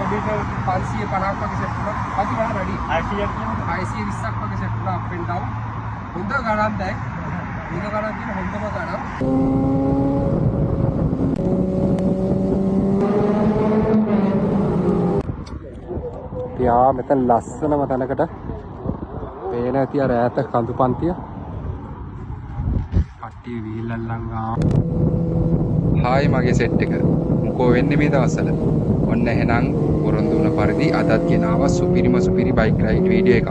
Kilometre 550ක් වගේ set වුණා. අපි ගන්න වැඩි. 620ක් වගේ සෙට් වුණා අප් ඇන්ඩ් ඩවුන්. හොඳ ගණන් දැන්. මේක ගණන් කියන හොඳම ගණන්. යා මෙතන ලස්සනම තැනකට පේන ඇති අර ඈත කඳු පන්තිය. කට්ටිය වීල්ලල්ලන් ආ. හායි මගේ සෙට් එක. මොකෝ වෙන්නේ මේ දවස්වල? ඔන්න එහෙනම් පොරොන්දු වුණ පරිදි අදත් ගෙනාව සුපිරි බයික් රයිඩ් වීඩියෝ එකක්.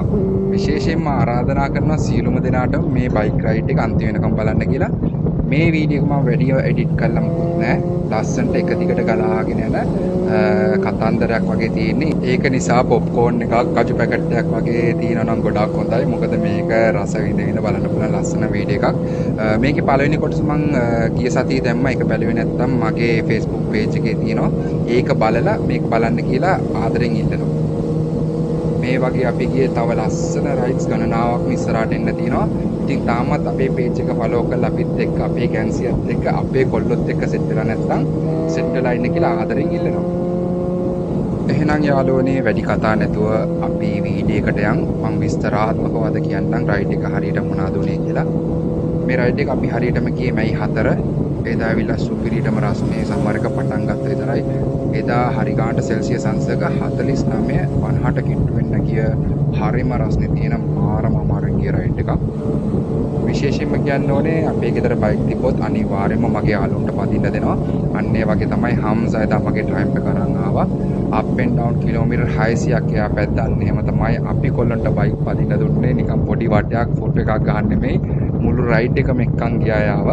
විශේෂයෙන්ම ආරාධනා කරනවා සියලුම දෙනාට මේ බයික් රයිඩ් එක අන්තිම වෙනකම් බලන්න කියලා. මේ වීඩියෝ එක මම වැඩිව එඩිට් කරලා මොකුත් නෑ. ලස්සනට එක දිගට ගලාගෙන යන කතන්දරයක් වගේ තියෙන්නේ. ඒක නිසා පොප්කෝර්න් එකක් කජු පැකට් එකක් වගේ තියෙනවා නම් ගොඩාක් හොඳයි. මොකද මේක රස විඳින්න බලන්න පුළුවන් ලස්සන වීඩියෝ එකක්. මේකේ පළවෙනි කොටස මම ගිය සතියේ දැම්මා. ඒක බැලුවේ නැත්නම් මගේ Facebook page එකේ තියෙනවා. ඒක බලලා මේක බලන්න කියලා ආදරෙන් ඉල්ලනවා. මේ වගේ අපි ගියේ තව ලස්සන රයිඩ්ස් ගණනාවක් ඉස්සරහට එන්න තියෙනවා. ඉතින් තාමත් අපේ page එක follow කරලා අපිත් එක්ක අපේ ගෑන්සියත් එක්ක අපේ කොල්ලොත් එක්ක සෙට් වෙලා නැත්නම් සෙට් වෙලා ඉන්න කියලා ආදරෙන් ඉල්ලනවා. එහෙනම් යාළුවනේ වැඩි කතා නැතුව අපි වීඩියෝ එකට යන් මම විස්තරාත්මකව අද කියන්නම් රයිඩ් එක හරියට මොනවද උනේ කියලා. මේ රයිඩ් එක අපි හරියටම ගියේ මැයි 4. එදා විලා සුපිරිටම රස්නේ සමහර එක පටන් ගත්ත විතරයි. එදා හරි ගානට සෙල්සියස් අංශක 49.50ට කිට්ටු වෙන්න ගිය හරිම රස්නේ තියෙන මාරම අමාරුයි ගිය රයිඩ් එකක්. විශේෂයෙන්ම කියන්න ඕනේ අපේ ගෙදර බයික් තිබ්බොත් අනිවාර්යයෙන්ම මගේ යාළුවන්ට පදින්න දෙනවා. අන්න ඒ වගේ තමයි හම්සා එදා මගේ ටයිම් එක කරන් ආවා. අප් ඇන්ඩ් ඩවුන් කිලෝමීටර් 600ක් එයා පැද්දන්නේ. එහෙම තමයි අපි කොල්ලන්ට බයික් පදින්න දුන්නේ. නිකන් පොඩි වටයක් ෆොටෝ එකක් ගන්න නෙමෙයි. මුළු රයිඩ් එකම එක්කන් ගියා යාව.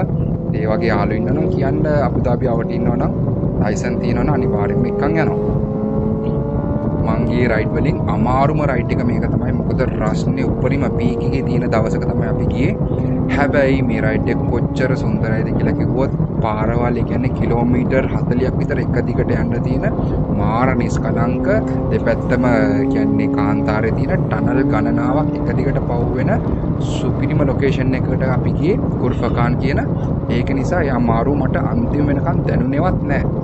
ඒ වගේ යාළුවෝ ඉන්නනම් කියන්න අබුදාබි ආවට ඉන්නවනම් ලයිසන් තියෙනවනම් අනිවාර්යයෙන්ම එක්කන් යනවා. මං ගියේ රයිඩ් වලින් අමාරුම රයිඩ් එක මේක තමයි. මොකද රස්නේ උඩරිම පීක් එකේ තියෙන දවසක තමයි අපි ගියේ. හැබැයි මේ රයිඩ් එක කොච්චර සුන්දරයිද කියලා කිව්වොත් පාරවල් කියන්නේ කිලෝමීටර් 40ක් විතර එක දිගට යන්න තියෙන මාර නිස්කලංක දෙපැත්තම කියන්නේ කාන්තාරේ තියෙන ටනල් ගණනාවක් එක දිගට පව් වෙන සුපිරිම ලොකේෂන් එකකට අපි ගියේ කුර්ෆකාන් කියන. ඒක නිසා යා මාරු මට අන්තිම වෙනකන් දැනුනේවත් නැහැ.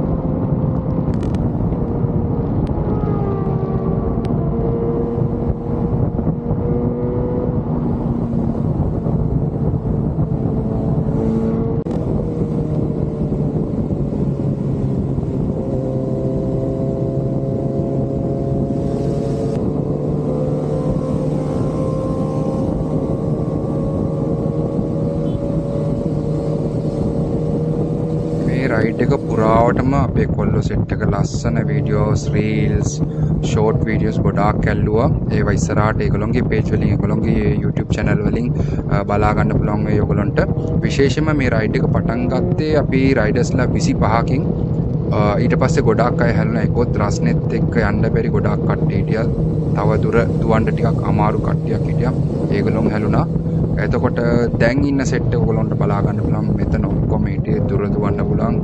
රයිඩ් එක පුරාවටම අපේ කොල්ලෝ සෙට් එක ලස්සන වීඩියෝස් රීල්ස් ෂෝට් වීඩියෝස් ගොඩාක් ඇල්ලුවා. ඒවා ඉස්සරහට ඒගොල්ලොන්ගේ page වලින් ඒගොල්ලොන්ගේ YouTube channel වලින් බලා ගන්න පුළුවන් වෙයි ඔයගොල්ලන්ට. විශේෂයෙන්ම මේ රයිඩ් එක පටන් ගත්තේ අපි රයිඩර්ස්ලා 25කින්. ඊට පස්සේ ගොඩාක් අය හැලුණා. ඒකත් රස්නෙත් එක්ක යන්න බැරි ගොඩාක් කට්ටිය හිටියා. තව දුර දුවන්න ටිකක් අමාරු කට්ටියක් හිටියා. ඒගොල්ලොන් හැලුණා. එතකොට දැන් ඉන්න සෙට් එක ඔයගොල්ලන්ට බලා ගන්න පුළුවන්. මෙතන ඔක්කොම හිටියේ දුර දුවන්න පුළුවන්.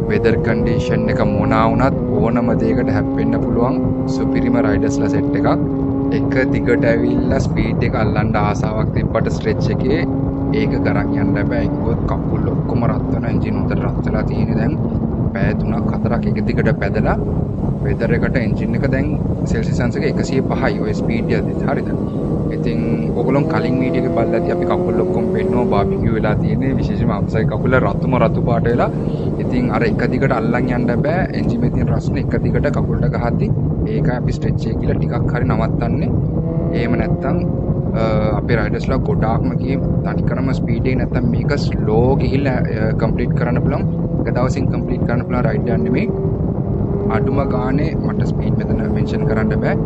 වෙදර් කන්ඩිෂන් එක මොනවා වුණත් ඕනම දෙයකට හැප්පෙන්න පුළුවන් සුපිරිම රයිඩර්ස්ලා සෙට් එකක්. එක දිගට ඇවිල්ලා ස්පීඩ් එක අල්ලන්න ආසාවක් තිබ්බට ස්ට්‍රෙච් එකේ ඒක කරන් යන්න බෑ. ඒකවත් කකුල් ඔක්කොම රත් වෙන එන්ජින් උඩට රත් වෙලා තියෙන්නේ දැන් පැය 3-4ක් එක දිගට පැදලා වෙදර් එකට එන්ජින් එක දැන් සෙල්සියස් අංශක 105යි ඔය ස්පීඩ් එකදී. හරිද? ඉතින් ඔයගොල්ලෝ කලින් වීඩියෝ එක බලද්දී අපි කකුල් ඔක්කොම පෙන්නවා බාබිකියු වෙලා තියෙන්නේ. විශේෂයෙන්ම අම්සයි කකුල රතු පාට වෙලා. ඉතින් අර එක දිගට අල්ලන් යන්න බෑ. එන්ජින් එකේ තියෙන රස්නේ එක දිගට කකුලට ගහද්දී ඒකයි අපි ස්ට්‍රෙච් එක කියලා ටිකක් හරි නවත්තන්නේ. එහෙම නැත්තම් අපේ රයිඩර්ස්ලා ගොඩාක්ම ගියේ තනිකරම ස්පීඩ් එක නැත්තම් මේක ස්ලෝ ගිහිල්ලා කම්ප්ලීට් කරන්න පුළුවන්. එක දවසින් කම්ප්ලීට් කරන්න පුළුවන් රයිඩ් එකක් නෙමෙයි. අඩුම ගානේ මට ස්පීඩ් මෙතන මෙන්ෂන් කරන්න බෑ.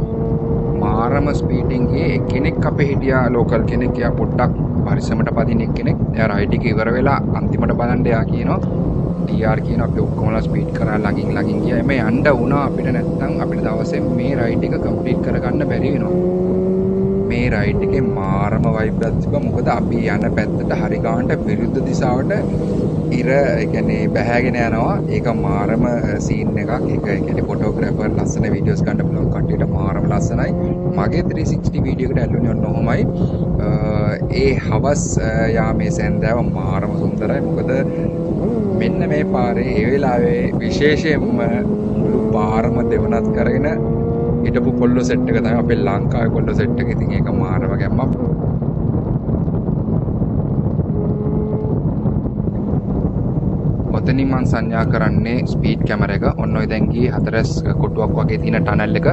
මාරම ස්පීඩින් ගියේ කෙනෙක් අපේ හිටියා ලෝකල් කෙනෙක්. එයා පොඩ්ඩක් පරිස්සමට පදින කෙනෙක්. එයා රයිඩ් එක ඉවර වෙලා අන්තිමට බලන්න එයා කියනවා DR කියන අපි ඔක්කොමලා ස්පීඩ් කරා ළඟින් ගියා. එමේ යන්න වුණා අපිට නැත්තම් අපිට දවසේ මේ රයිඩ් එක කම්ප්ලීට් කරගන්න බැරි වෙනවා. මේ රයිඩ් එකේ මාරම වයිබ් එකක් තිබ්බා. මොකද අපි යන පැත්තට හරි ගානට විරුද්ධ දිශාවට ඉර ඒ කියන්නේ බැහැගෙන යනවා. ඒක මාරම සීන් එකක්. ඒක ඒ කියන්නේ ෆොටෝග්‍රැෆර් ලස්සන වීඩියෝස් ගන්න පුළුවන් කට්ටියට මාරම ලස්සනයි. මගේ 360 වීඩියෝ එකට ඇල්ලුනේ ඔන්න ඔහොමයි. ඒ හවස් යාමේ සැන්දෑව මාරම සුන්දරයි. මොකද මෙන්න මේ පාරේ ඒ වෙලාවේ විශේෂයෙන්ම මුළු පාරම දෙවනත් කරගෙන හිටපු කොල්ලෝ සෙට් එක තමයි අපේ ලංකාවේ කොල්ලෝ සෙට් එක. ඉතින් ඒක මාරම ගැම්මක්. ඔතනින් මම සංඥා කරන්නේ ස්පීඩ් කැමරා එක. ඔන්න ඔය දැන් ගියේ 4 කොටුවක් වගේ තියෙන ටනල් එක.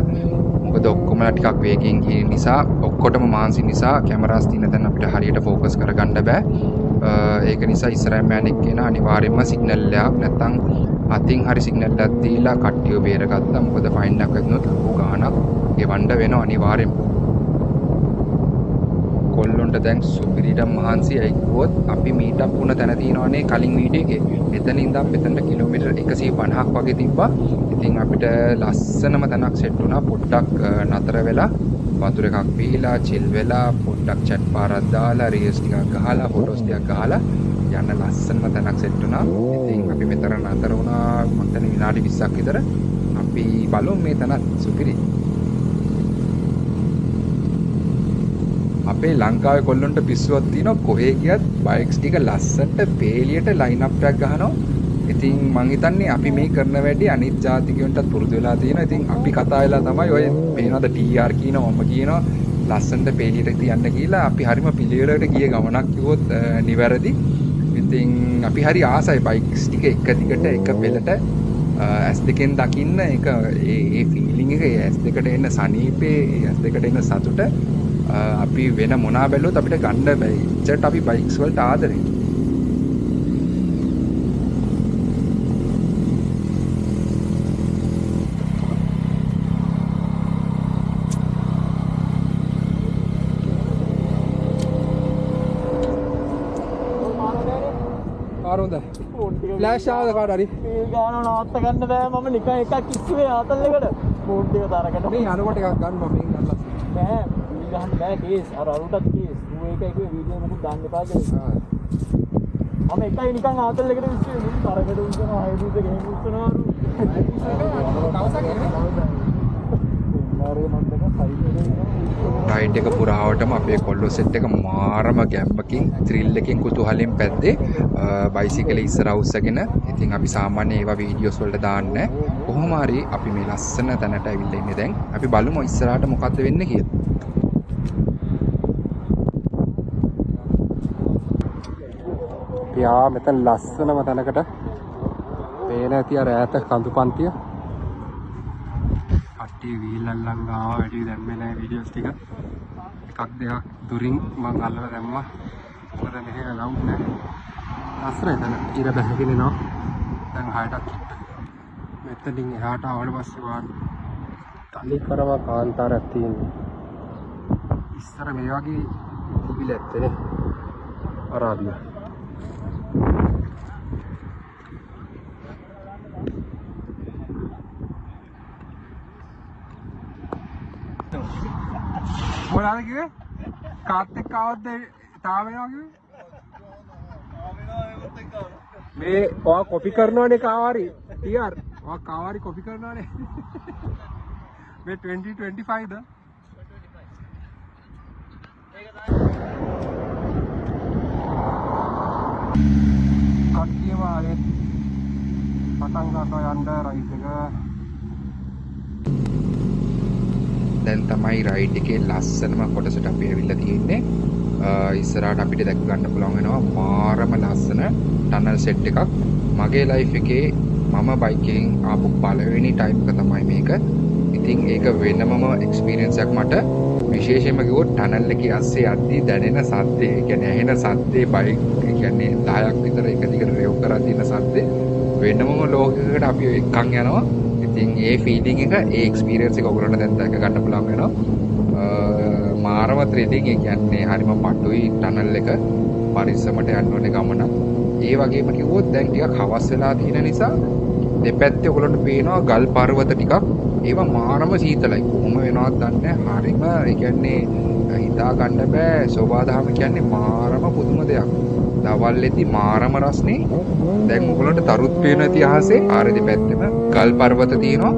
මොකද ඔක්කොමලා ටිකක් වේගෙන් ගිය නිසා ඔක්කොටම මාන්සි නිසා කැමරාස් තියෙන තැන අපිට හරියට ફોකස් කරගන්න බෑ. ඒක නිසා ඉස්සරහින් යන එක්කෙනා අනිවාර්යයෙන්ම සිග්නල් එකක් නැත්තම් අතින් හරි සිග්නල් එකක් දීලා කට්ටිය බේරගත්තා. මොකද ෆයින් එකක් වැදුනොත් ලොකු ගාණක් ගෙවන්න වෙනවා අනිවාර්යයෙන්ම. කොල්ලොන්ට දැන් සුපිරිට මහන්සි ඇයිකුවොත් අපි මීටර් 3 තැන තියෙනවානේ කලින් වීඩියෝ එකේ. එතන ඉඳන් මෙතනට කිලෝමීටර් 150ක් වගේ තිබ්බා. ඉතින් අපිට ලස්සනම තැනක් සෙට් වුණා. පොඩ්ඩක් නතර වෙලා වතුර එකක් පීලා චිල් වෙලා පොඩ්ඩක් chat පාරක් දාලා රීල්ස් ටිකක් ගහලා ෆොටෝස් ටිකක් ගහලා යන්න ලස්සනම තැනක් සෙට් වුණා. ඉතින් අපි මෙතන නතර වුණා මන්තන විනාඩි 20ක් විතර. අපි බලමු මේ තැනත් සුපිරි. අපේ ලංකාවේ කොල්ලොන්ට පිස්සුවක් තියෙනවා. කොහේ ගියත් බයික්ස් ටික ලස්සනට පේලියට ලයින් අප් එකක් ගහනවා. ඉතින් මං හිතන්නේ අපි මේ කරන වැඩේ අනිත් ජාතිකයන්ටත් පුරුදු වෙලා තියෙනවා. ඉතින් අපි කතා වෙලා තමයි ඔය මේනවාද TR කියනවා මම කියනවා ලස්සනට පේලියට තියන්න කියලා. අපි හරිම පිළිවෙලකට ගිය ගමනක් කිව්වොත් නිවැරදි. ඉතින් අපි හරි ආසයි බයික්ස් ටික එක දිගට එක පෙළට S2 දකින්න. ඒක ඒ ෆීලිං එක S2ට එන සනීපේ S2ට එන සතුට අපි වෙන මොනා බැලුවොත් අපිට ගන්න බෑ. ඉච්චට අපි බයික්ස් වලට ආදරේ. ආරොන්ද ෆ්ලෑෂ් ආවද කාට හරි ගාන නවත්ත ගන්න බෑ. මම නිකන් එකක් ඉස්සුවේ ආතල් එකට බෝඩ් එක තරකට මේ අරකට එකක් ගන්න මම මේක ගන්නලා බෑ. ගහන්න බෑ කේස්. අර අරුටත් කේස්. ඌ ඒකයි කිව්වේ වීඩියෝ මොකක් දාන්න එපා කියලා. මම එකයි නිකන් ආතල් එකට ඉස්සුවේ මුන් තරකට උන්නවා හයිබ්‍රිඩ් එක ගෙහින් උස්සනවා. රයිඩ් එක පුරාවටම අපේ කොල්ලෝ සෙට් එක මාරම ගැම්මකින් ත්‍රිල් එකකින් කුතුහලෙන් පැද්දේ. බයිසිකලේ ඉස්සරහ උස්සගෙන. ඉතින් අපි සාමාන්‍ය ඒවා වීඩියෝස් වලට දාන්නේ. කොහොම හරි අපි මේ ලස්සන තැනට ඇවිල්ලා ඉන්නේ දැන්. අපි බලමු ඉස්සරහට මොකද්ද වෙන්නේ කියලා. යා මෙතන ලස්සනම තැනකට පේන ඇති අර ඈත කඳු පන්තිය. කට්ටිය වීල්ලල්ලන් ගාව වැඩි දැම්මේ නැහැ වීඩියෝස් ටික. එකක් දෙකක් දුරින් මං අල්ලලා දැම්මා. මොකද මෙහෙ ලවුඩ් නැහැ. ලස්සනයි තැන. ඉර බැහැගෙන එනවා. දැන් හයටත් කිට්ට. මෙතනින් එහාට ආවට පස්සේ වාන් තලි කරම කාන්තාරයක් තියෙනවා. ඉස්සර මේ වගේ තිබිලා ඇත්තනේ. අරාබියා. මොනවාද කිව්වේ? කාත් එක්ක ආවද තාම වෙනවා කිව්වේ? මේ ඔයා කොපි කරනවනේ කාවාරි TR. ඔයා කාවාරි කොපි කරනවනේ. මේ 2025 ද? කට්ටියම ආයේ පටන් ගන්නවා යන්න රයිඩ් එක. දැන් තමයි රයිඩ් එකේ ලස්සනම කොටසට අපි ඇවිල්ලා තියෙන්නේ. ඉස්සරහට අපිට දැක ගන්න පුළුවන් වෙනවා මාරම ලස්සන ටනල් සෙට් එකක්. මගේ ලයිෆ් එකේ මම බයික් එකෙන් ආපු පළවෙනි ටයිම් එක තමයි මේක. ඉතින් ඒක වෙනමම එක්ස්පීරියන්ස් එකක් මට. විශේෂයෙන්ම කිව්වොත් ටනල් එකේ ASCII යද්දී දැනෙන සද්දේ, ඒ කියන්නේ ඇහෙන සද්දේ බයික් ඒ කියන්නේ 10ක් විතර එක දිගට රේව් කරලා තියෙන සද්දේ වෙනමම ලෝකයකට අපි එක්කන් යනවා. ඉතින් ඒ ෆීලිං එක ඒ එක්ස්පීරියන්ස් එක ඔයගොල්ලන්ට දැන් දැක ගන්න පුළුවන් වෙනවා. මාරම ත්‍රිලිං ඒ කියන්නේ හරිම පටුයි ටනල් එක පරිස්සමට යන්න ඕනේ ගමන. ඒ වගේම කිව්වොත් දැන් ටිකක් හවස් වෙලා තියෙන නිසා දෙපැත්තේ ඔයගොල්ලන්ට පේනවා ගල් පර්වත ටිකක්. ඒවා මාරම සීතලයි. කොහොම වෙනවද දන්නේ නැහැ. හරිම ඒ කියන්නේ හිතා ගන්න බෑ. සෝබාදහම කියන්නේ මාරම පුදුම දෙයක්. දවල්ෙදි මාරම රස්නේ. දැන් ඔයගොල්ලන්ට තරුත් පේන ඇති අහසේ ආර දෙපැත්තෙම ගල් පර්වත තියෙනවා.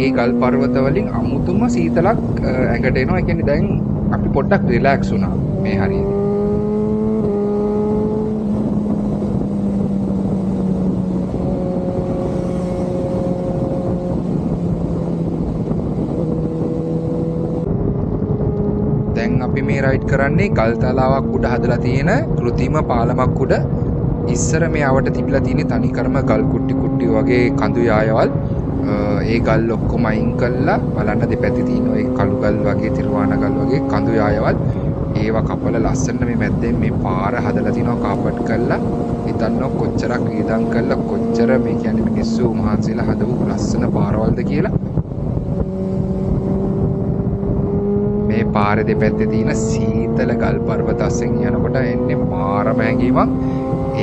ඒ ගල් පර්වත වලින් අමුතුම සීතලක් ඇඟට එනවා. ඒ කියන්නේ දැන් අපි පොඩ්ඩක් රිලැක්ස් වුණා මේ හරියට. දැන් අපි මේ රයිඩ් කරන්නේ ගල් තලාවක් උඩ හදලා තියෙන කෘත්‍රිම පාලමක් උඩ. ඉස්සර මේ අවට තිබිලා තියෙන තනිකරම ගල් කුට්ටි කුට්ටි වගේ කඳු යායවල්. ඒ ගල් ඔක්කොම අයින් කළා බලන්න දෙපැත්තේ තියෙන ওই කළු ගල් වගේ තිරුවාන ගල් වගේ කඳු යායවල්. ඒවා කපලා ලස්සනට මේ මැද්දෙන් මේ පාර හදලා තිනවා කාපට් කරලා. හිතන්න කොච්චරක් වියදම් කළා කොච්චර මේ කියන්නේ මිනිස්සු මහන්සිලා හදපු ලස්සන පාරවල්ද කියලා. මේ පාරේ දෙපැත්තේ තියෙන සීතල ගල් පර්වත අස්සෙන් යනකොට එන්නේ මාරම හැඟීමක්.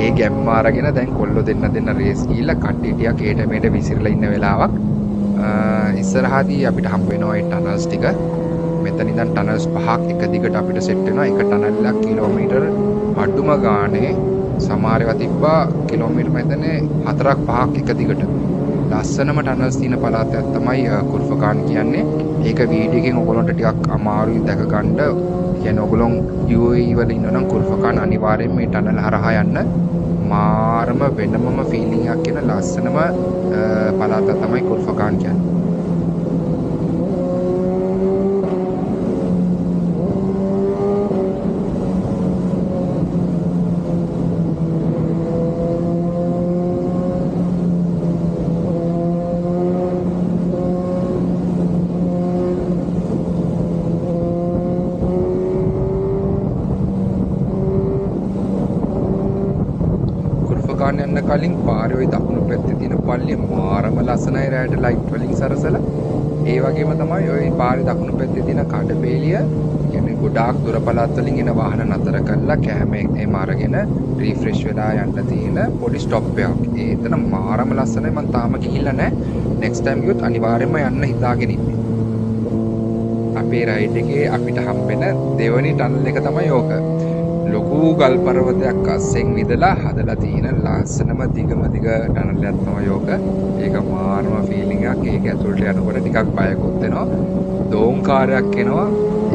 ඒ ගැම්ම අරගෙන දැන් කොල්ලෝ දෙන්න රේස් ගිහිල්ලා කට්ටිය ටිකක් ඒට මේට විසිරලා ඉන්න වෙලාවක්. ඉස්සරහදී අපිට හම්බ වෙනවා ඒ ටනල්ස් ටික. මෙතන ඉඳන් ටනල්ස් පහක් එක දිගට අපිට සෙට් වෙනවා. එක ටනල් එකක් කිලෝමීටර් අඩුම ගානේ සමහර ඒවා තිබ්බා කිලෝමීටර් මෙතනේ 4ක් 5ක් එක දිගට. ලස්සනම ටනල්ස් තියෙන පළාතක් තමයි කුර්ෆකාන් කියන්නේ. ඒක වීඩියෝ එකෙන් ඔයගොල්ලන්ට ටිකක් අමාරුයි දැක ගන්න. කියන්නේ ඔයගොල්ලෝ UAE වල ඉන්නනම් කුර්ෆකාන් අනිවාර්යෙන් මේ ටනල් හරහා යන්න. මාරම වෙනමම ෆීලිං එකක් එන ලස්සනම පළාත තමයි කුර්ෆකාන් කියන්නේ. යන්න කලින් පාරේ ওই දකුණු පැත්තේ තියෙන පල්ලිය මාරම ලස්සනයි රැට ලයිට් වලින් සරසලා. ඒ වගේම තමයි ওই පාරේ දකුණු පැත්තේ තියෙන කඩපේලිය කියන්නේ ගොඩාක් දුර පළාත් වලින් එන වාහන නතර කරලා කැම එහෙම අරගෙන රිෆ්‍රෙෂ් වෙලා යන්න තියෙන පොඩි ස්ටොප් එකක්. ඒ එතන මාරම ලස්සනයි. මම තාම ගිහිල්ලා නැහැ. නෙක්ස්ට් ටයිම් ගියොත් අනිවාර්යයෙන්ම යන්න හිතාගෙන ඉන්නේ. අපේ රයිඩ් එකේ අපිට හම්බෙන දෙවනි ටනල් එක තමයි ඕක. ලොකු ගල් පර්වතයක් අස්සෙන් විදලා හදලා තියෙන ලස්සනම දිග ටනල් එකක් තමයි ඕක. ඒක මාරම ෆීලිං එකක්. ඒක ඇතුළට යනකොට ටිකක් බයකුත් වෙනවා. දෝංකාරයක් එනවා.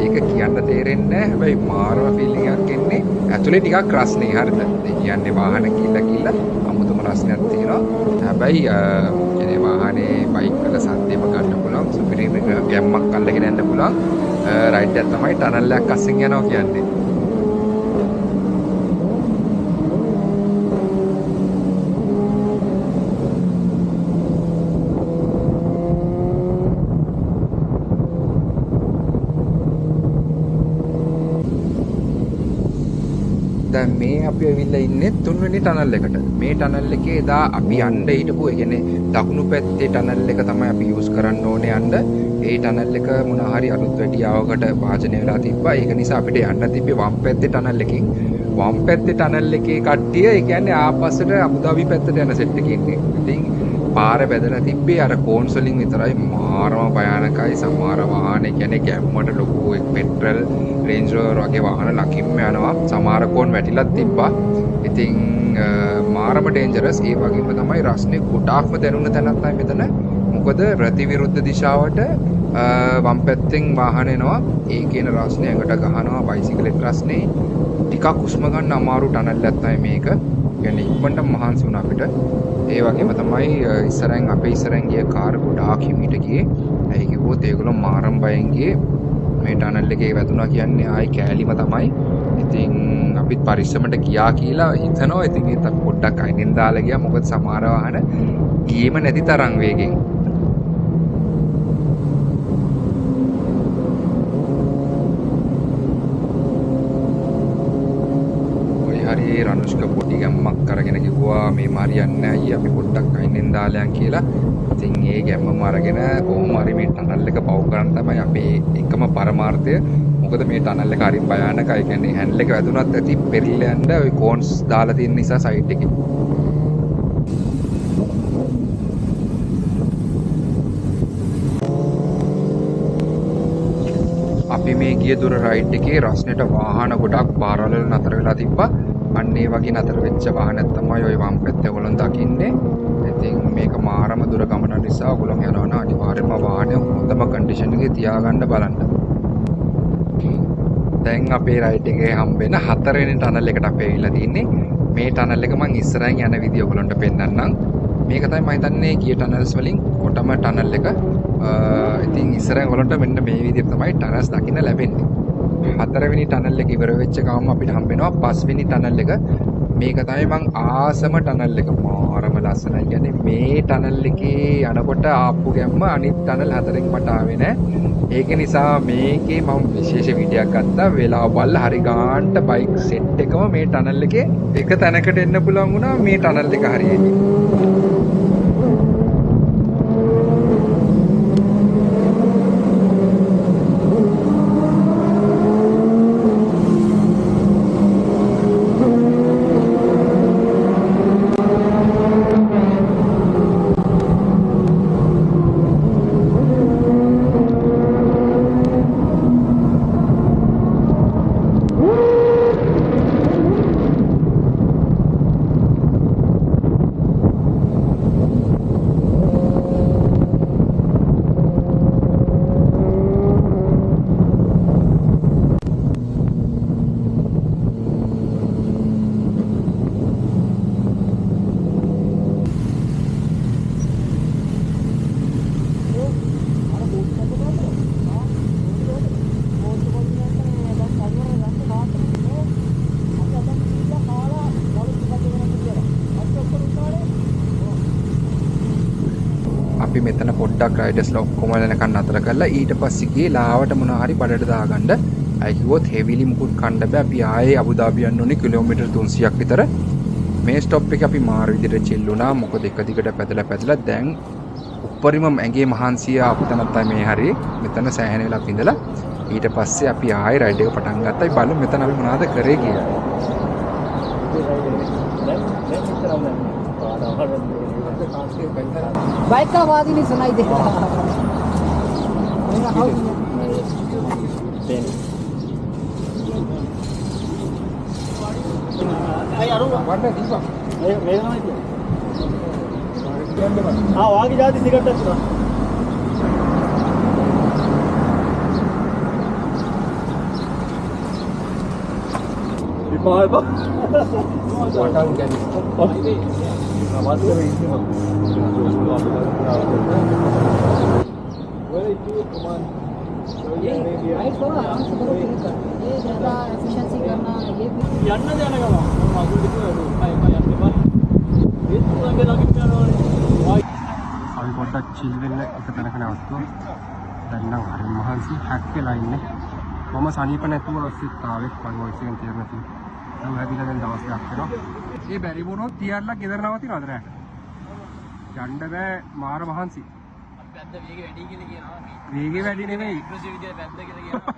ඒක කියන්න තේරෙන්නේ නැහැ. හැබැයි මාරම ෆීලිං එකක් එන්නේ. ඇතුලේ ටිකක් රස්නේ හරිද? ඒ කියන්නේ වාහන කිල්ල අමුතුම රස්නයක් තියෙනවා. හැබැයි කියන්නේ වාහනේ බයික් වල සද්දෙම ගන්න පුළුවන්. සුපිරිම ගැම්මක් අල්ලගෙන යන්න පුළුවන්. රයිඩ් එක තමයි ටනල් එකක් අස්සෙන් යනවා කියන්නේ. දැන් මේ අපි ඇවිල්ලා ඉන්නේ තුන්වෙනි ටනල් එකට. මේ ටනල් එකේ එදා අපි යන්න හිටපු ඒ කියන්නේ දකුණු පැත්තේ ටනල් එක තමයි අපි යූස් කරන්න ඕනේ යන්න. ඒ ටනල් එක මොන හරි අලුත් වැඩියාවකට වාජනය වෙලා තිබ්බා. ඒක නිසා අපිට යන්න තිබ්බේ වම් පැත්තේ ටනල් එකකින්. වම් පැත්තේ ටනල් එකේ කට්ටිය ඒ කියන්නේ ආපස්සට අබුදාබි පැත්තට යන සෙට් එකේ ඉන්නේ. ඉතින් පාර බැදලා තිබ්බේ අර කෝන්ස් වලින් විතරයි. මාරම භයානකයි. සමහර වාහන කියන්නේ ගැම්මට ලොකු පෙට්‍රල් රේන්ජ් රෝවර් වගේ වාහන ලකින්ම යනවා. සමහර කෝන් වැටිලත් තිබ්බා. ඉතින් මාරම ඩේන්ජරස්. ඒ වගේම තමයි රස්නේ ගොඩාක්ම දැනුණ තැනක් තමයි මෙතන. මොකද ප්‍රතිවිරුද්ධ දිශාවට වම් පැත්තෙන් වාහන එනවා. ඒ කියන රස්නේ ඇඟට ගහනවා. බයිසිකලෙත් රස්නේ ටිකක් හුස්ම ගන්න අමාරු ටනල් එකක් තමයි මේක. කියන්නේ ඉක්මනට මහන්සි වුණා අපිට. ඒ වගේම තමයි අපේ ඉස්සරෙන් ගිය කාර් ගොඩාක් හිමීට ගියේ. ඇයි කිව්වොත් ඒගොල්ලෝ මාරම් බයෙන් ගියේ. මේ ටනල් එකේ වැදුනා කියන්නේ ආයි කෑලිම තමයි. ඉතින් අපිත් පරිස්සමට ගියා කියලා හිතනවා. ඉතින් ඒත් අපි පොඩ්ඩක් අයිනෙන් දාලා ගියා. මොකද සමහර වාහන ගියේම නැති තරම් වේගෙන්. හරි රනුෂ්ක පොඩි ගැම්මක් කරගෙන කිව්වා මේ මාරියන්නේ අයියා අපි පොඩ්ඩක් අයිනෙන් දාලා යන් කියලා. ඉතින් ඒ ගැම්මම අරගෙන කොහොම හරි මේ ටනල් එක පව් කරන්න තමයි අපේ එකම පරමාර්ථය. මොකද මේ ටනල් එක හරිම භයානකයි. ඒ කියන්නේ හැන්ඩල් එක වැදුනත් ඇති පෙරිලා යන්න ওই කෝන්ස් දාලා තියෙන නිසා සයිඩ් එකේ. අපි මේ ගිය දුර රයිඩ් එකේ රස්නෙට වාහන ගොඩක් පාරවල් නතර වෙලා තිබ්බා. අන්න ඒ වගේ නතර වෙච්ච වාහනක් තමයි ওই වම් පැත්තේ ඔයගොල්ලෝ දකින්නේ. ඉතින් මේක මාරම දුර ගමන නිසා ඔයගොල්ලෝ යනවා නම් අනිවාර්යයෙන්ම වාහනේ හොඳම කන්ඩිෂන් එකේ තියාගන්න බලන්න. දැන් අපේ රයිඩ් එකේ හම්බෙන හතරවෙනි ටනල් එකට අපි ඇවිල්ලා තින්නේ. මේ ටනල් එක මම ඉස්සරහින් යන විදිය ඔයගොල්ලන්ට පෙන්නන්නම්. මේක තමයි මම හිතන්නේ ගිය ටනල්ස් වලින් කොටම ටනල් එක. ඉතින් ඉස්සරහින් ඔයගොල්ලන්ට මෙන්න මේ විදිහට තමයි ටනල්ස් දකින්න ලැබෙන්නේ. හතරවෙනි ටනල් එක ඉවර වෙච්ච ගමන් අපිට හම්බ වෙනවා පස්වෙනි ටනල් එක. මේක තමයි මං ආසම ටනල් එක. මාරම ලස්සනයි. කියන්නේ මේ ටනල් එකේ යනකොට ආප්පු ගැම්ම අනිත් ටනල් හතරෙන් මට ආවේ නෑ. ඒක නිසා මේකේ මම විශේෂ වීඩියෝයක් ගත්තා. වෙලාව බලලා හරි ගාන්ට බයික් සෙට් එකම මේ ටනල් එකේ එක තැනකට එන්න පුළුවන් වුණා මේ ටනල් එක හරියට. අපි මෙතන පොඩ්ඩක් රයිඩර්ස්ලා ඔක්කොම යනකන් අතර කරලා ඊට පස්සේ ගියේ ලාවට මොනවා හරි බඩට දාගන්න. අය කිව්වොත් හෙවිලි මුකුත් කන්න බෑ. අපි ආයේ අබුදාබි යන්න ඕනේ කිලෝමීටර් 300ක් විතර. මේ ස්ටොප් එකේ අපි මාරු විදිහට චිල් වුණා. මොකද එක දිගට පැදලා දැන් උඩරිම ඇඟේ මහන්සිය ආපු තැනක් තමයි මේ හරිය. මෙතන සෑහෙන වෙලාවක් ඉඳලා ඊට පස්සේ අපි ආයේ රයිඩ් එක පටන් ගත්තා. අපි බලමු මෙතන අපි මොනවද කරේ කියලා. बाइक का आवाज ही नहीं सुनाई देता। हाँ वहाँ की जाती सिगरेट पूरा राइट करो आराम से करो फिर कर ये ज़्यादा एफिशिएंसी करना ये යන්න යන ගම මාසු දෙකේ අය යන්න බෑ ඒත් උන්ගේ ළඟින් යනවනේ අපි පොඩ්ඩක් චිල් වෙන්න එක තැනක නවත්තුවා. දැන් නම් හරි මහන්සි හැක් වෙලා ඉන්නේ. මම සනීප නැතුව ඔස්සෙත් ආවේ මම වොයිස් එකෙන් තේරෙන්නේ නැති. දැන් හැදිලා දැන් දවස් දෙකක් වෙනවා. මේ බැරි වුණොත් තියල්ලා ගෙදර නවතිනවද නෑ? යන්න බෑ මාර මහන්සි. පැද්ද වේගය වැඩි කියලා කියනවා මේ වේගය වැඩි නෙමෙයි. ඉක්‍රසි විදියට පැද්ද කියලා කියනවා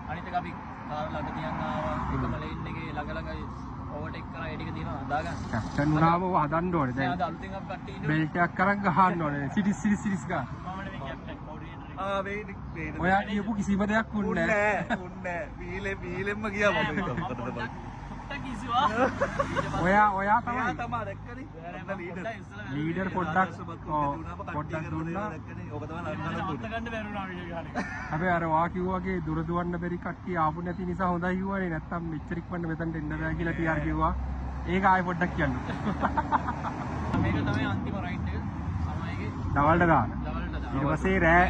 අනිත් එක අපි කාර් ළඟ තියන්න ආවා එකම ලේන් එකේ ළඟ ඕවර්ටේක් කරා ඒ ටික දිනවා හදාගන්න කැප්ටන් උනාම ඔය හදන්න ඕනේ. දැන් අද අලුතෙන් අපි කට්ටිය ඉන්නේ බෙල්ට් එකක් කරන් ගහන්න ඕනේ. සිරිස් ගා. මම නෙවෙයි කැප්ටන් කෝඩිනේටර් ආ වේ ඔයා කියපු කිසිම දෙයක් වුන්නේ නෑ. උන්නේ මීලෙම්ම ගියා මම මොකටද බං කිසිවා ඔයා තමයි තමා දැක්කනේ ලීඩර් පොඩ්ඩක් පොඩ්ඩක් දුන්නා. ඔක තමයි ලන්නන දුන්නේ ගන්න බැරුණා වීඩියෝ ගන්න හැබැයි අර වා කිව්වා වගේ දුර දුවන්න බැරි කට්ටිය ආපු නැති නිසා හොඳයි කිව්වනේ. නැත්තම් මෙච්චර ඉක්මනට මෙතනට එන්න බෑ කියලා ටිආර් කිව්වා. ඒක ආයෙ පොඩ්ඩක් කියන්න. මේක තමයි අන්තිම රයිඩ් එක සමයගේ දවල්ට දාන්න. ලෙවල්ට දාන්න ඊට පස්සේ රෑ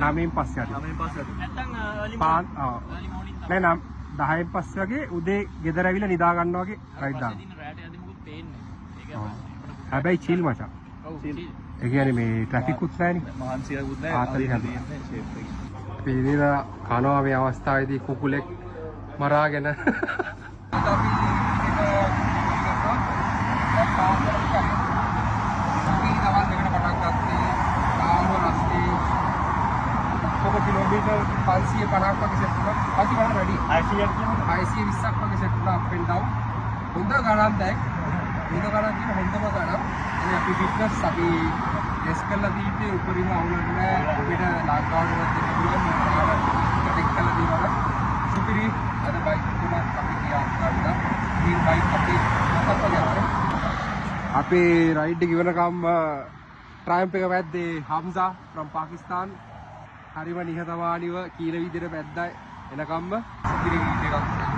9න් පස්සේ හරි. ළමෙන් පස්සේ නැත්තම් early පාන් morning නෑ නම් 10න් පස්සේ වගේ උදේ ගෙදර ඇවිල්ලා නිදා ගන්නවා වගේ රයිඩ් දාන්න. දින රැට යද්දි මොකුත් පේන්නේ ඒක හැබැයි චිල් මචං. ඔව් ඒ කියන්නේ මේ ට්‍රැෆික් උත් නැහැනේ. මහන්සියකුත් නැහැ ආතල් ආදී හැදුවා. තියෙන්නේ ෂේප් එකේ අපි ඉතින් කනවා මේ අවස්ථාවේදී කුකුලෙක් මරාගෙන කිලෝමීටර් 550ක් වගේ සෙට් වුණා. අපි ගන්න රෙඩි. 620ක් වගේ සෙට් වුණා අප් ඇන්ඩ් ඩවුන්. හොඳ ගණන් දැන්. මේක ගණන් කියන හොඳම ගණන්. ඉතින් අපි ෆිට්නස් අපි ටෙස්ට් කරලා දීපේ උඩරිම අවුලක් නැහැ. අපිට ලංකාවට දෙන්න පුළුවන් මේකට ටෙක් කරලා දීනවා. සුපිරි අද බයික් තුනක් අපි ගියා ගන්න. මේ බයික් අපි මොකක්ද කරන්නේ? අපේ රයිඩ් එක ඉවරකම් ට්‍රයම්ප් එක වැද්දේ හම්සා from Pakistan. හරිම නිහතමානීව කීල විදිහට වැද්දා එනකම්ම සුපිරි වීඩියෝ එකක්